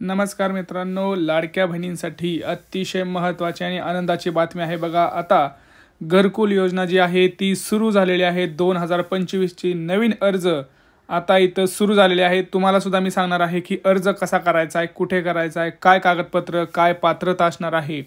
नमस्कार मित्रांनो, लाडक्या बहिणींसाठी अतिशय महत्त्वाची आणि आनंदाची बातमी आहे बघा। आता घरकुल योजना जी आहे ती सुरू झालेली आहे। 2025 ची नवीन अर्ज आता इथं सुरू झालेले आहे। तुम्हाला सुद्धा मी सांगणार आहे की अर्ज कसा करायचा आहे, कुठे करायचा आहे, काय कागदपत्र, काय पात्रता असणार आहे।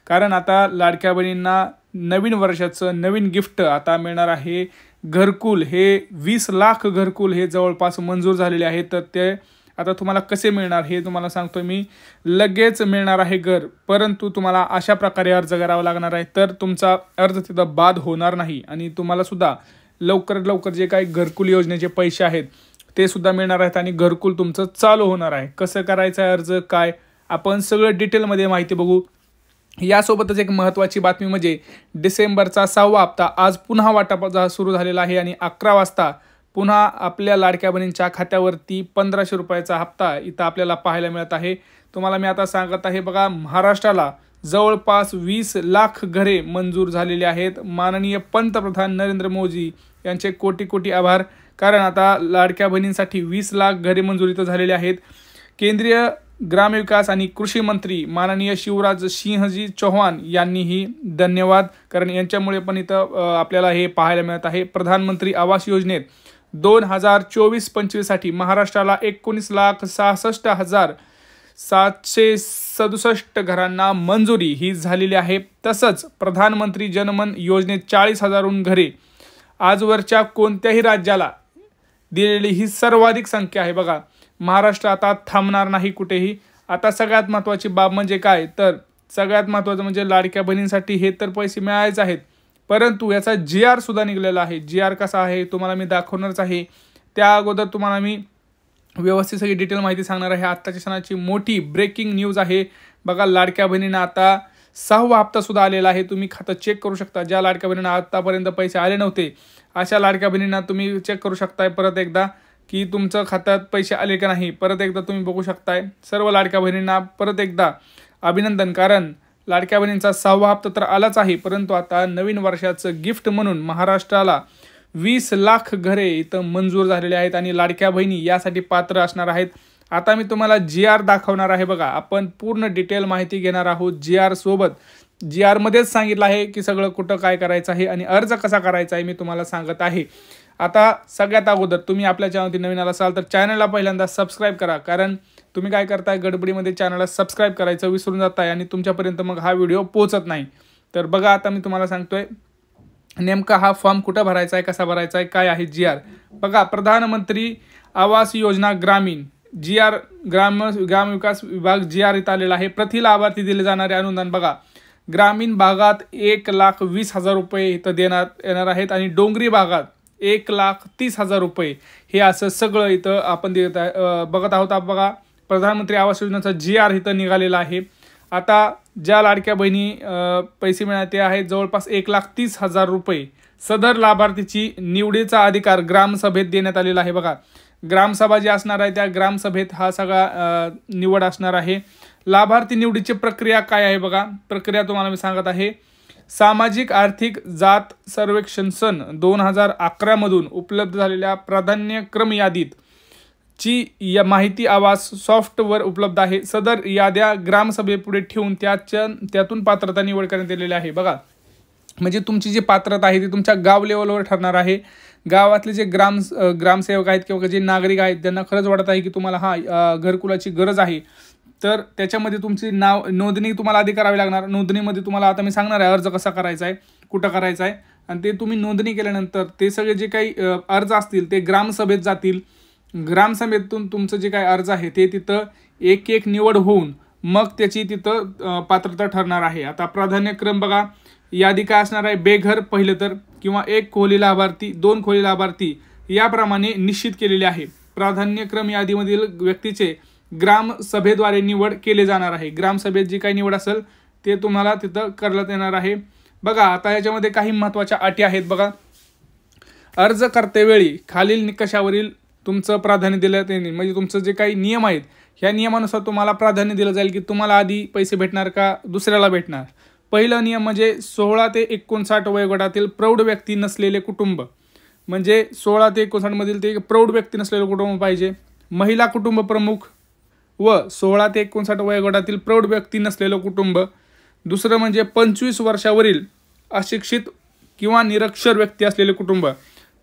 कारण आता लाडक्या बहिणींना नवीन वर्षाचं नवीन गिफ्ट आता मिळणार आहे। घरकुल हे 20 लाख घरकुल हे जवळपास मंजूर झालेले आहे। तर ते आता तुम्हाला कसे मिळणार हे तुम्हाला सांगतो मी। लगेच मिळणार आहे घर, परंतु तुम्हाला अशा प्रकारे अर्ज करावा लागणार आहे, तर तुमचा अर्ज तिथं बाद होणार नाही आणि तुम्हाला सुद्धा लवकरात लवकर जे काही घरकुल योजनेचे पैसे आहेत ते सुद्धा मिळणार आहेत आणि घरकुल तुमचं चालू होणार आहे। कसं करायचं आहे अर्ज, काय आपण सगळं डिटेलमध्ये माहिती बघू। यासोबतच एक महत्त्वाची बातमी म्हणजे डिसेंबरचा 6वा हप्ता आज पुन्हा वाटप सुरू झालेला आहे आणि 11 वाजता पुन्हा आपल्या लाडक्या बहिणींच्या खात्यावरती 1500 रुपयाचा हप्ता इथं आपल्याला पाहायला मिळत आहे। तुम्हाला मी आता सांगत आहे बघा, महाराष्ट्राला जवळपास 20 लाख घरे मंजूर झालेली आहेत। माननीय पंतप्रधान नरेंद्र मोदी यांचे कोटी कोटी आभार, कारण आता लाडक्या बहिणींसाठी 20 लाख घरे मंजूर इथं झालेले आहेत। केंद्रीय ग्रामविकास आणि कृषी मंत्री माननीय शिवराज सिंहजी चौहान यांनीही धन्यवाद, कारण यांच्यामुळे पण इथं आपल्याला हे पाहायला मिळत आहे। प्रधानमंत्री आवास योजनेत 2024-25 साठी महाराष्ट्राला 19,66,767 घरांना मंजुरी ही झालेली आहे। तसंच प्रधानमंत्री जनमन योजनेत 40,000हून घरे आजवरच्या कोणत्याही राज्याला दिलेली ही सर्वाधिक संख्या आहे बघा। महाराष्ट्र आता थांबणार नाही कुठेही। आता सगळ्यात महत्त्वाची बाब म्हणजे काय, तर सगळ्यात महत्त्वाचं म्हणजे लाडक्या बहिणींसाठी हे तर पैसे मिळायचे आहेत, परंतु याचा GR सुद्धा निघालेला आहे। GR कसा आहे तुम्हाला मी दाखवणारच आहे। त्या अगोदर तुम्हाला मी व्यवस्थित सगळी डिटेल माहिती सांगणार आहे। आत्ताच्या क्षणाची मोठी ब्रेकिंग न्यूज आहे बघा। लाडक्या बहिणींना आता 6वा हप्ता सुद्धा आलेला आहे। तुम्ही खातं चेक करू शकता। ज्या लाडक्या बहिणींना आतापर्यंत पैसे आले नव्हते अशा लाडक्या बहिणींना तुम्ही चेक करू शकताय परत एकदा की तुमचं खात्यात पैसे आले का नाही। परत एकदा तुम्ही बघू शकताय। सर्व लाडक्या बहिणींना परत एकदा अभिनंदन, कारण लाडक्या बहिणींचा 6वा हप्ता तर आलाच आहे, परंतु आता नवीन वर्षाचं गिफ्ट म्हणून महाराष्ट्राला 20 लाख घरे इथं मंजूर झालेले आहेत आणि लाडक्या बहिणी यासाठी पात्र असणार आहेत। आता मी तुम्हाला GR दाखवणार आहे बघा। आपण पूर्ण डिटेल माहिती घेणार आहोत GR सोबत। GR मध्येच सांगितलं आहे की सगळं कुठं काय करायचं आहे आणि अर्ज कसा करायचा आहे मी तुम्हाला सांगत आहे। आता सगळ्यात अगोदर तुम्ही आपल्या चॅनलवरती नवीन आला असाल तर चॅनलला पहिल्यांदा सबस्क्राईब करा, कारण तुम्ही काय करताय गडबडीमध्ये चॅनलला सबस्क्राईब करायचं विसरून जाताय आणि तुमच्यापर्यंत मग हा व्हिडिओ पोहोचत नाही। तर बघा आता मी तुम्हाला सांगतोय नेमका हा फॉर्म कुठं भरायचा आहे, कसा भरायचा आहे, काय आहे GR बघा। प्रधानमंत्री आवास योजना ग्रामीण GR ग्रामविकास विभाग GR इथं आलेला आहे। प्रति लाभार्थी दिले जाणारे अनुदान बघा, ग्रामीण भागात 1,20,000 रुपये इथं देण्यात येणार आहेत आणि डोंगरी भागात 1,30,000 रुपये हे असं सगळं इथं आपण बघत आहोत। बघा प्रधानमंत्री आवास योजनेचा GR इथं निघालेला आहे। आता ज्या लाडक्या बहिणी पैसे मिळते आहेत जवळपास 1,30,000 रुपये, सदर लाभार्थीची निवडीचा अधिकार ग्रामसभेत देण्यात आलेला आहे बघा। ग्रामसभा जी असणार आहे त्या ग्रामसभेत हा सगळा निवड असणार आहे। लाभार्थी निवडीची प्रक्रिया काय आहे बघा। प्रक्रिया तुम्हाला मी सांगत आहे। सामाजिक आर्थिक जात सर्वेक्षण सन 2011 मधून उपलब्ध झालेल्या प्राधान्यक्रम यादीत ची माहिती आवास सॉफ्टवेअर उपलब्ध आहे। सदर याद्या ग्रामसभेपुढे ठेवून त्यातून पात्रता निवड करण्यात आलेली आहे बघा। म्हणजे तुमची जी पात्रता आहे ती तुमच्या गाव लेवलवर ठरणार आहे। गावातले जे ग्रामसेवक आहेत किंवा जे नागरिक आहेत त्यांना खरंच वाटत आहे की तुम्हाला हा घरकुलाची गरज आहे, तर त्याच्यामध्ये तुमची नोंदणी तुम्हाला आधी करावी लागणार। नोंदणीमध्ये तुम्हाला आता मी सांगणार आहे अर्ज कसा करायचा आहे, कुठं करायचा आहे, आणि ते तुम्ही नोंदणी केल्यानंतर ते सगळे जे काही अर्ज असतील ते ग्रामसभेत जातील। ग्रामसभेतून तुमचं जे काही अर्ज आहे ते तिथं एक एक निवड होऊन मग त्याची तिथं पात्रता ठरणार आहे। आता प्राधान्यक्रम बघा, यादी काय असणार आहे, बेघर पहिलं तर किंवा 1 खोली लाभार्थी, 2 खोली लाभार्थी याप्रमाणे निश्चित केलेले आहे। प्राधान्यक्रम यादीमधील व्यक्तीचे ग्रामसभेद्वारे निवड केले जाणार आहे। ग्रामसभेत जी काही निवड असेल ते तुम्हाला तिथं करण्यात येणार आहे बघा। आता याच्यामध्ये काही महत्त्वाच्या अटी आहेत बघा। अर्ज करतेवेळी खालील निकषावरील तुमचं प्राधान्य दिलं येईल, म्हणजे तुमचं जे काही नियम आहेत ह्या नियमानुसार तुम्हाला प्राधान्य दिलं जाईल की तुम्हाला आधी पैसे भेटणार का दुसऱ्याला भेटणार। पहिला नियम म्हणजे 16 ते 59 वयोगटातील प्रौढ व्यक्ती नसलेले कुटुंब, म्हणजे 16 ते 59 मधील ते प्रौढ व्यक्ती नसलेले कुटुंब पाहिजे। महिला कुटुंब प्रमुख व 16 ते 59 वयोगटातील प्रौढ व्यक्ती नसलेलं कुटुंब. दुसरं म्हणजे 25 वर्षावरील अशिक्षित किंवा निरक्षर व्यक्ती असलेले कुटुंब.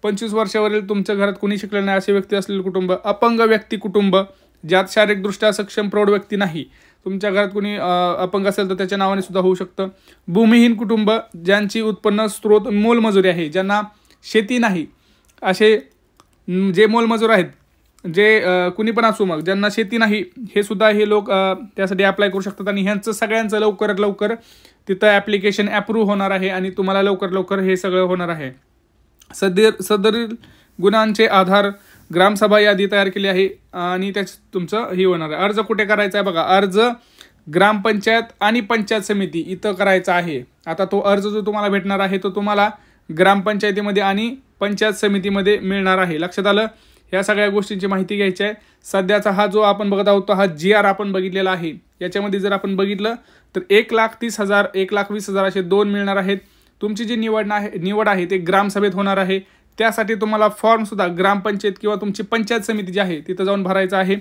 25 वर्षावरील तुमच्या घरात कोणी शिकलेलं नाही असे व्यक्ती असलेले कुटुंब. अपंग व्यक्ती कुटुंब, ज्यात शारीरिकदृष्ट्या सक्षम प्रौढ व्यक्ती नाही. तुमच्या घरात कोणी अपंग असेल तर त्याच्या नावाने सुद्धा होऊ शकतं. भूमिहीन कुटुंब, ज्यांची उत्पन्न स्रोत मोलमजुरी आहे, ज्यांना शेती नाही, असे जे मोलमजूर आहेत, जे कुणी पण असू मग, ज्यांना शेती नाही, हे सुद्धा हे लोक त्यासाठी अप्लाय करू शकतात. आणि ह्यांचं सगळ्यांचं लवकरात लवकर तिथं ॲप्लिकेशन अप्रूव्ह होणार आहे आणि तुम्हाला लवकर लवकर हे सगळं होणार आहे. सदरील गुणांचे आधार ग्रामसभा यादी तयार केली आहे आणि त्याच तुमचं हे होणार आहे. अर्ज कुठे करायचा आहे बघा, अर्ज ग्रामपंचायत आणि पंचायत समिती इथं करायचा आहे. आता तो अर्ज जो तुम्हाला भेटणार आहे तो तुम्हाला ग्रामपंचायतीमध्ये आणि पंचायत समितीमध्ये मिळणार आहे. लक्षात आलं? ह्या सगळ्या गोष्टींची माहिती घ्यायची आहे. सध्याचा हा जो आपण बघत आहोत तो हा GR आपण बघितलेला आहे. याच्यामध्ये जर आपण बघितलं तर 1,30,000 1,20,000 असे 2 मिळणार आहेत. तुमची जी निवड आहे ते ग्रामसभेत होणार आहे. त्यासाठी तुम्हाला फॉर्म सुद्धा ग्रामपंचायत किंवा तुमची पंचायत समिती जी आहे तिथं जाऊन भरायचं आहे.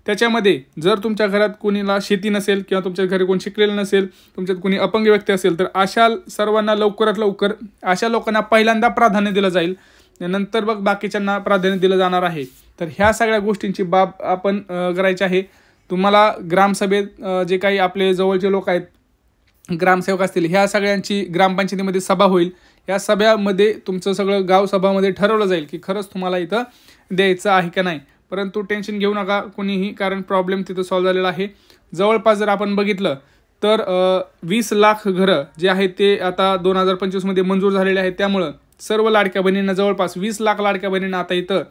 त्याच्यामध्ये जर तुमच्या घरात कोणीला शेती नसेल किंवा तुमच्या घरी कोणी शिकलेलं नसेल, तुमच्यात कोणी अपंग व्यक्ती असेल तर अशा सर्वांना लवकरात लवकर अशा लोकांना पहिल्यांदा प्राधान्य दिलं जाईल, नंतर बघ बाकीच्यांना प्राधान्य दिलं जाणार आहे. तर ह्या सगळ्या गोष्टींची बाब आपण करायची आहे. तुम्हाला ग्रामसभेत जे काही आपले जवळचे लोक आहेत, ग्रामसेवक असतील, ह्या सगळ्यांची ग्रामपंचायतीमध्ये सभा होईल. या सभेमध्ये तुमचं सगळं गाव सभामध्ये ठरवलं जाईल की खरंच तुम्हाला इथं द्यायचं आहे का नाही. परंतु टेन्शन घेऊ नका कोणीही, कारण प्रॉब्लेम तिथं सॉल्व्ह झालेला आहे. जवळपास जर आपण बघितलं तर 20 लाख घरं जे आहेत ते आता 2025 मध्ये मंजूर झालेले आहेत. त्यामुळं सर्व लाडक्या बहिणींना जवळपास 20 लाख लाडक्या बहिणींना आता इथं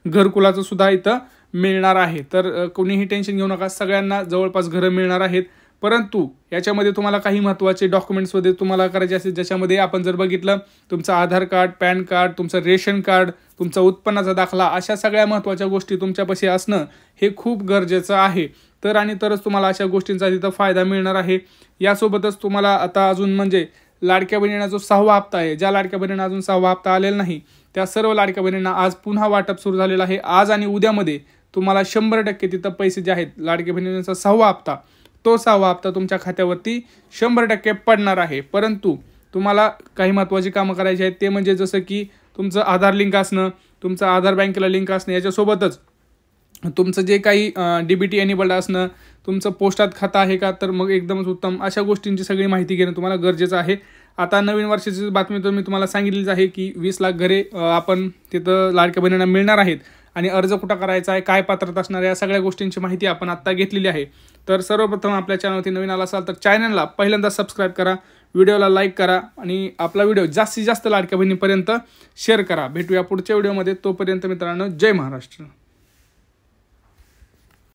घरकुलाचं सुद्धा इथं मिळणार आहे. तर कोणीही टेन्शन घेऊ नका, सगळ्यांना जवळपास घरं मिळणार आहेत. परंतु याच्यामध्ये तुम्हाला काही महत्त्वाचे डॉक्युमेंट्समध्ये तुम्हाला करायचे असतील, ज्याच्यामध्ये आपण जर बघितलं तुमचं आधार कार्ड, पॅन कार्ड, तुमचं रेशन कार्ड, तुमचा उत्पन्नाचा दाखला, अशा सगळ्या महत्त्वाच्या गोष्टी तुमच्यापाशी असणं हे खूप गरजेचं आहे. तर आणि तरच तुम्हाला अशा गोष्टींचा तिथं फायदा मिळणार आहे. यासोबतच तुम्हाला आता अजून म्हणजे लाडक्या बहिणींना जो 6वा हप्ता आहे, ज्या लाडक्या बहिणींना अजून 6वा हप्ता आलेला नाही त्या सर्व लाडक्या बहिणींना आज पुन्हा वाटप सुरू झालेलं आहे. आज आणि उद्यामध्ये तुम्हाला 100% तिथं पैसे जे आहेत लाडक्या बहिणींचा 6वा हप्ता, तो 6वा हप्ता तुमच्या खात्यावरती 100% पडणार आहे. परंतु तुम्हाला काही महत्त्वाची कामं करायची आहेत. ते म्हणजे जसं की तुमचं आधार लिंक असणं, तुमचं आधार बँकेला लिंक असणं, याच्यासोबतच तुमचं जे काही DBT एनेबल्ड असणं, तुमचं पोस्टात खातं आहे का, तर मग एकदमच उत्तम. अशा गोष्टींची सगळी माहिती घेणं तुम्हाला गरजेचं आहे. आता नवीन वर्षाची बातमी तर मी तुम्हाला सांगितलीच आहे की 20 लाख घरे आपण तिथं लाडक्या बहिणींना मिळणार आहेत. आणि अर्ज कुठं करायचा आहे, काय पात्रता असणार आहे, या सगळ्या गोष्टींची माहिती आपण आत्ता घेतलेली आहे. तर सर्वप्रथम आपल्या चॅनलवरती नवीन आला असाल तर चॅनलला पहिल्यांदा सबस्क्राईब करा, व्हिडिओला लाईक करा आणि आपला व्हिडिओ जास्तीत जास्त लाडक्या बहिणीपर्यंत शेअर करा. भेटूया पुढच्या व्हिडिओमध्ये. तोपर्यंत मित्रांनो, जय महाराष्ट्र.